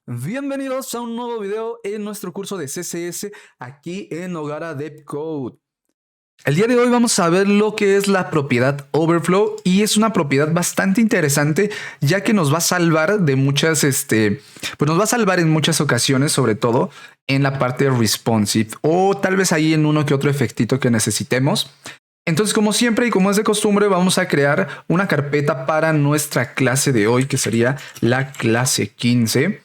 Bienvenidos a un nuevo video en nuestro curso de CSS aquí en Hogara DevCode. El día de hoy vamos a ver lo que es la propiedad overflow y es una propiedad bastante interesante ya que nos va a salvar de muchas, pues nos va a salvar en muchas ocasiones, sobre todo en la parte responsive o tal vez ahí en uno que otro efectito que necesitemos. Entonces, como siempre y como es de costumbre, vamos a crear una carpeta para nuestra clase de hoy, que sería la clase 15.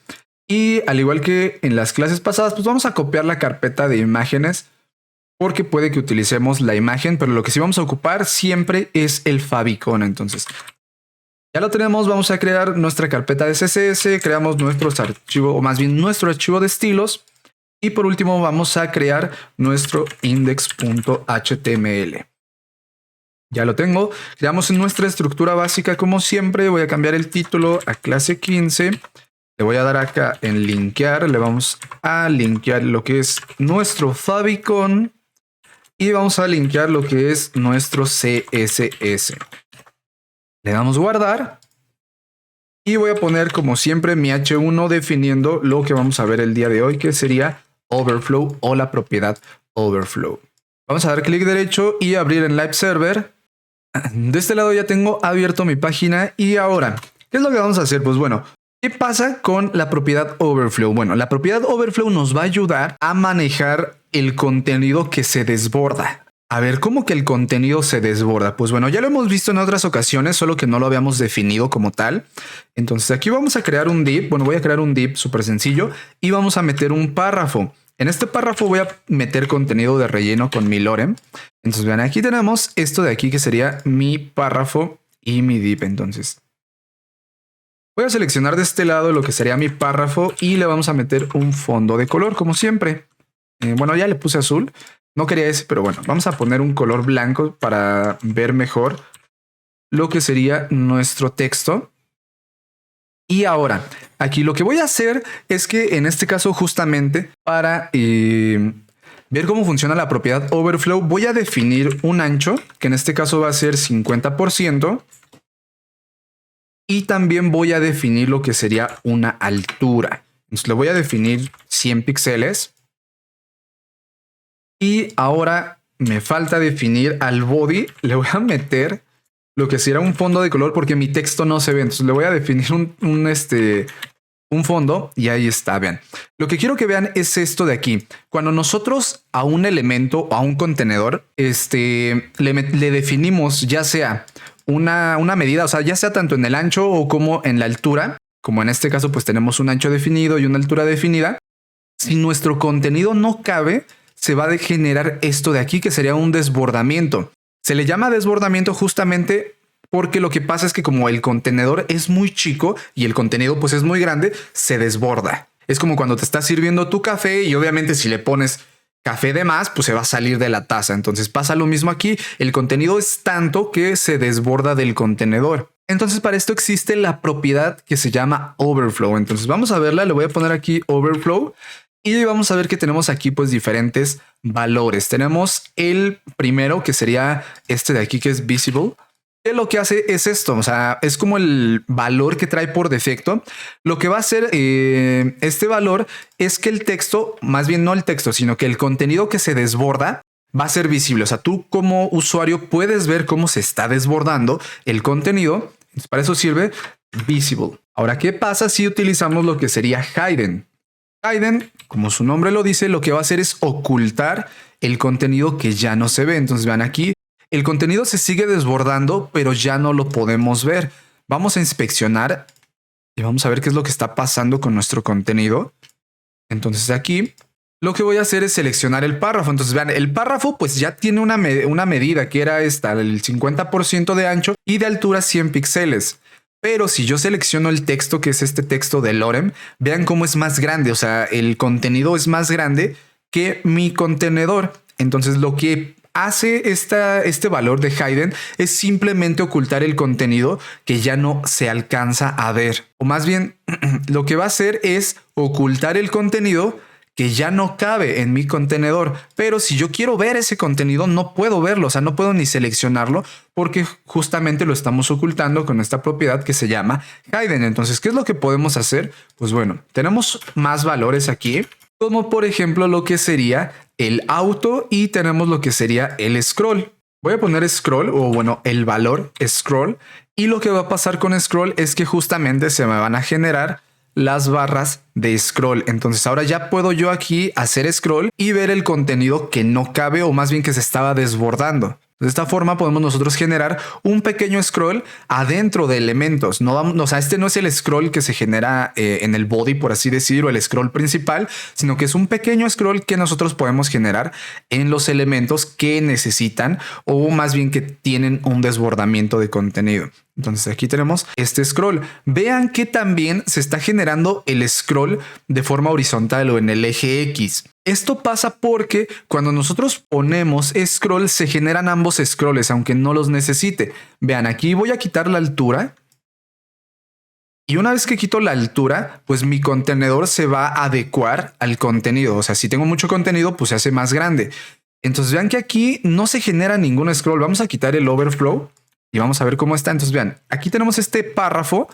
Y al igual que en las clases pasadas, pues vamos a copiar la carpeta de imágenes porque puede que utilicemos la imagen, pero lo que sí vamos a ocupar siempre es el favicon. Entonces, ya lo tenemos, vamos a crear nuestra carpeta de CSS, creamos nuestros archivos, o más bien nuestro archivo de estilos. Y por último, vamos a crear nuestro index.html. Ya lo tengo. Creamos en nuestra estructura básica como siempre. Voy a cambiar el título a clase 15. Le voy a dar acá en linkear. Le vamos a linkear lo que es nuestro favicon. Y vamos a linkear lo que es nuestro CSS. Le damos guardar. Y voy a poner como siempre mi H1 definiendo lo que vamos a ver el día de hoy, que sería overflow o la propiedad overflow. Vamos a dar clic derecho y abrir en Live Server. De este lado ya tengo abierto mi página y ahora, ¿qué es lo que vamos a hacer? Pues bueno, ¿qué pasa con la propiedad overflow? Bueno, la propiedad overflow nos va a ayudar a manejar el contenido que se desborda. A ver, ¿cómo que el contenido se desborda? Pues bueno, ya lo hemos visto en otras ocasiones, solo que no lo habíamos definido como tal. Entonces aquí vamos a crear un div. Bueno, voy a crear un div súper sencillo y vamos a meter un párrafo. En este párrafo voy a meter contenido de relleno con mi lorem. Entonces vean, aquí tenemos esto de aquí que sería mi párrafo y mi div. Entonces voy a seleccionar de este lado lo que sería mi párrafo y le vamos a meter un fondo de color como siempre. Bueno, ya le puse azul. No quería ese, pero bueno, vamos a poner un color blanco para ver mejor lo que sería nuestro texto. Y ahora, aquí lo que voy a hacer es que en este caso justamente para ver cómo funciona la propiedad overflow, voy a definir un ancho, que en este caso va a ser 50%. Y también voy a definir lo que sería una altura. Entonces le voy a definir 100 píxeles. Y ahora me falta definir al body. Le voy a meter lo que será un fondo de color porque mi texto no se ve. Entonces le voy a definir un fondo y ahí está, vean. Lo que quiero que vean es esto de aquí. Cuando nosotros a un elemento o a un contenedor le definimos ya sea una medida, o sea, ya sea tanto en el ancho o como en la altura, como en este caso pues tenemos un ancho definido y una altura definida. Si nuestro contenido no cabe, se va a generar esto de aquí que sería un desbordamiento. Se le llama desbordamiento justamente porque lo que pasa es que como el contenedor es muy chico y el contenido pues es muy grande, se desborda. Es como cuando te estás sirviendo tu café y obviamente si le pones café de más, pues se va a salir de la taza. Entonces pasa lo mismo aquí. El contenido es tanto que se desborda del contenedor. Entonces para esto existe la propiedad que se llama overflow. Entonces vamos a verla. Le voy a poner aquí overflow. Y vamos a ver que tenemos aquí pues diferentes valores. Tenemos el primero que sería este de aquí que es visible. Que lo que hace es esto, o sea, es como el valor que trae por defecto. Lo que va a hacer este valor es que el texto, más bien no el texto, sino que el contenido que se desborda va a ser visible. O sea, tú como usuario puedes ver cómo se está desbordando el contenido. Entonces, para eso sirve visible. Ahora, ¿qué pasa si utilizamos lo que sería hidden? Hidden, como su nombre lo dice, lo que va a hacer es ocultar el contenido que ya no se ve. Entonces vean aquí, el contenido se sigue desbordando, pero ya no lo podemos ver. Vamos a inspeccionar y vamos a ver qué es lo que está pasando con nuestro contenido. Entonces aquí lo que voy a hacer es seleccionar el párrafo. Entonces vean, el párrafo pues ya tiene una medida que era esta, el 50% de ancho y de altura 100 píxeles. Pero si yo selecciono el texto, que es este texto de lorem, vean cómo es más grande. O sea, el contenido es más grande que mi contenedor. Entonces lo que hace este valor de hidden es simplemente ocultar el contenido que ya no se alcanza a ver. O más bien, lo que va a hacer es ocultar el contenido que ya no cabe en mi contenedor, pero si yo quiero ver ese contenido no puedo verlo, o sea, no puedo ni seleccionarlo porque justamente lo estamos ocultando con esta propiedad que se llama hidden. Entonces, ¿qué es lo que podemos hacer? Pues bueno, tenemos más valores aquí, como por ejemplo lo que sería el auto y tenemos lo que sería el scroll. Voy a poner scroll o bueno, el valor scroll, y lo que va a pasar con scroll es que justamente se me van a generar las barras de scroll. Entonces ahora ya puedo yo aquí hacer scroll y ver el contenido que no cabe o más bien que se estaba desbordando. De esta forma podemos nosotros generar un pequeño scroll adentro de elementos. No vamos, o sea, este no es el scroll que se genera en el body, por así decirlo, el scroll principal, sino que es un pequeño scroll que nosotros podemos generar en los elementos que necesitan o más bien que tienen un desbordamiento de contenido. Entonces aquí tenemos este scroll. Vean que también se está generando el scroll de forma horizontal o en el eje X. Esto pasa porque cuando nosotros ponemos scroll se generan ambos scrolls aunque no los necesite. Vean, aquí voy a quitar la altura. Y una vez que quito la altura, pues mi contenedor se va a adecuar al contenido. O sea, si tengo mucho contenido, pues se hace más grande. Entonces vean que aquí no se genera ningún scroll. Vamos a quitar el overflow. Y vamos a ver cómo está. Entonces vean, aquí tenemos este párrafo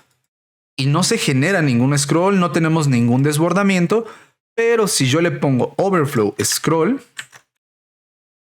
y no se genera ningún scroll, no tenemos ningún desbordamiento, pero si yo le pongo overflow scroll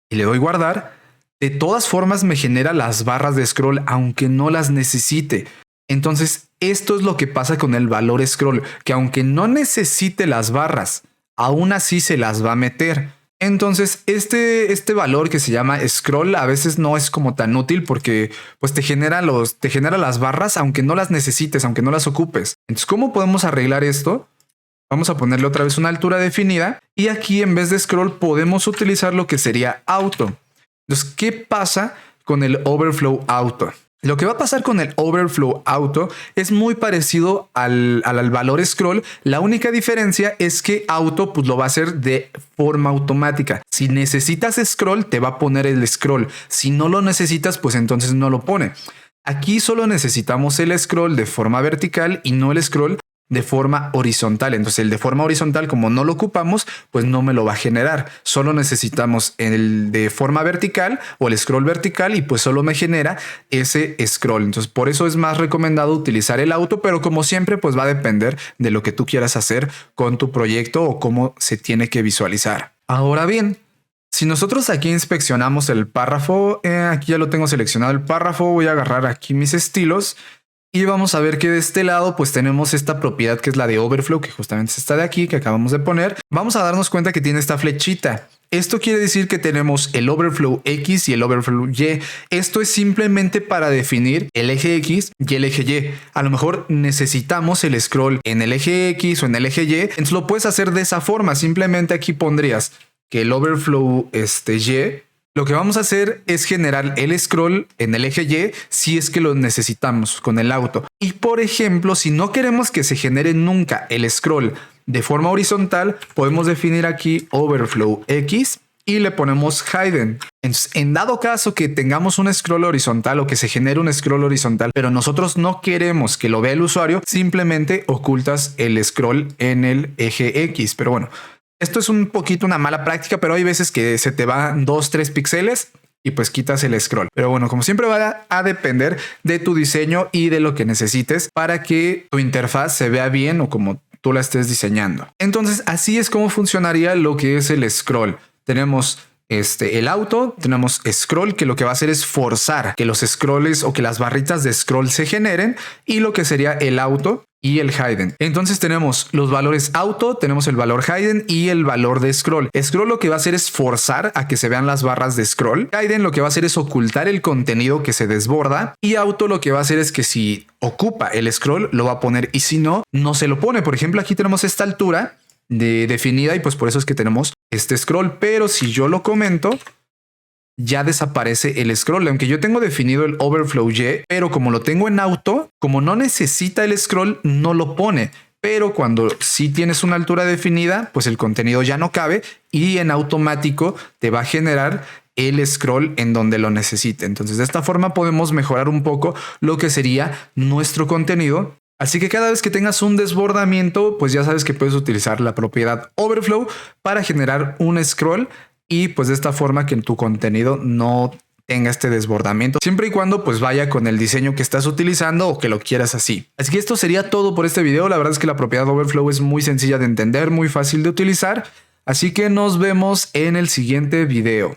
y le doy guardar, de todas formas me genera las barras de scroll aunque no las necesite. Entonces esto es lo que pasa con el valor scroll, que aunque no necesite las barras, aún así se las va a meter. Entonces, este valor que se llama scroll a veces no es como tan útil porque pues te genera las barras aunque no las necesites, aunque no las ocupes. Entonces, ¿cómo podemos arreglar esto? Vamos a ponerle otra vez una altura definida y aquí en vez de scroll podemos utilizar lo que sería auto. Entonces, ¿qué pasa con el overflow auto? Lo que va a pasar con el overflow auto es muy parecido al valor scroll. La única diferencia es que auto pues lo va a hacer de forma automática. Si necesitas scroll, te va a poner el scroll. Si no lo necesitas, pues entonces no lo pone. Aquí solo necesitamos el scroll de forma vertical y no el scroll de forma horizontal. Entonces el de forma horizontal, como no lo ocupamos, pues no me lo va a generar. Solo necesitamos el de forma vertical o el scroll vertical y pues solo me genera ese scroll. Entonces por eso es más recomendado utilizar el auto, pero como siempre pues va a depender de lo que tú quieras hacer con tu proyecto o cómo se tiene que visualizar. Ahora bien, si nosotros aquí inspeccionamos el párrafo, aquí ya lo tengo seleccionado el párrafo, voy a agarrar aquí mis estilos y vamos a ver que de este lado pues tenemos esta propiedad que es la de overflow, que justamente está de aquí, que acabamos de poner. Vamos a darnos cuenta que tiene esta flechita. Esto quiere decir que tenemos el overflow X y el overflow Y. Esto es simplemente para definir el eje X y el eje Y. A lo mejor necesitamos el scroll en el eje X o en el eje Y. Entonces lo puedes hacer de esa forma. Simplemente aquí pondrías que el overflow Y. Lo que vamos a hacer es generar el scroll en el eje Y si es que lo necesitamos con el auto. Y por ejemplo, si no queremos que se genere nunca el scroll de forma horizontal, podemos definir aquí overflow X y le ponemos hidden. Entonces, en dado caso que tengamos un scroll horizontal o que se genere un scroll horizontal, pero nosotros no queremos que lo vea el usuario, simplemente ocultas el scroll en el eje X. Pero bueno, esto es un poquito una mala práctica, pero hay veces que se te van 2-3 píxeles y pues quitas el scroll. Pero bueno, como siempre va a depender de tu diseño y de lo que necesites para que tu interfaz se vea bien o como tú la estés diseñando. Entonces así es como funcionaría lo que es el scroll. Tenemos el auto, tenemos scroll, que lo que va a hacer es forzar que los scrolls o que las barritas de scroll se generen, y lo que sería el auto y el hidden. Entonces tenemos los valores auto, tenemos el valor hidden y el valor de scroll. Scroll lo que va a hacer es forzar a que se vean las barras de scroll. Hidden lo que va a hacer es ocultar el contenido que se desborda, y auto lo que va a hacer es que si ocupa el scroll lo va a poner y si no, no se lo pone. Por ejemplo, aquí tenemos esta altura definida y pues por eso es que tenemos este scroll, pero si yo lo comento ya desaparece el scroll, aunque yo tengo definido el overflow Y, pero como lo tengo en auto, como no necesita el scroll, no lo pone. Pero cuando sí tienes una altura definida, pues el contenido ya no cabe y en automático te va a generar el scroll en donde lo necesite. Entonces de esta forma podemos mejorar un poco lo que sería nuestro contenido Así que cada vez que tengas un desbordamiento, pues ya sabes que puedes utilizar la propiedad overflow para generar un scroll y pues de esta forma que en tu contenido no tenga este desbordamiento, siempre y cuando pues vaya con el diseño que estás utilizando o que lo quieras así. Así que esto sería todo por este video. La verdad es que la propiedad overflow es muy sencilla de entender, muy fácil de utilizar. Así que nos vemos en el siguiente video.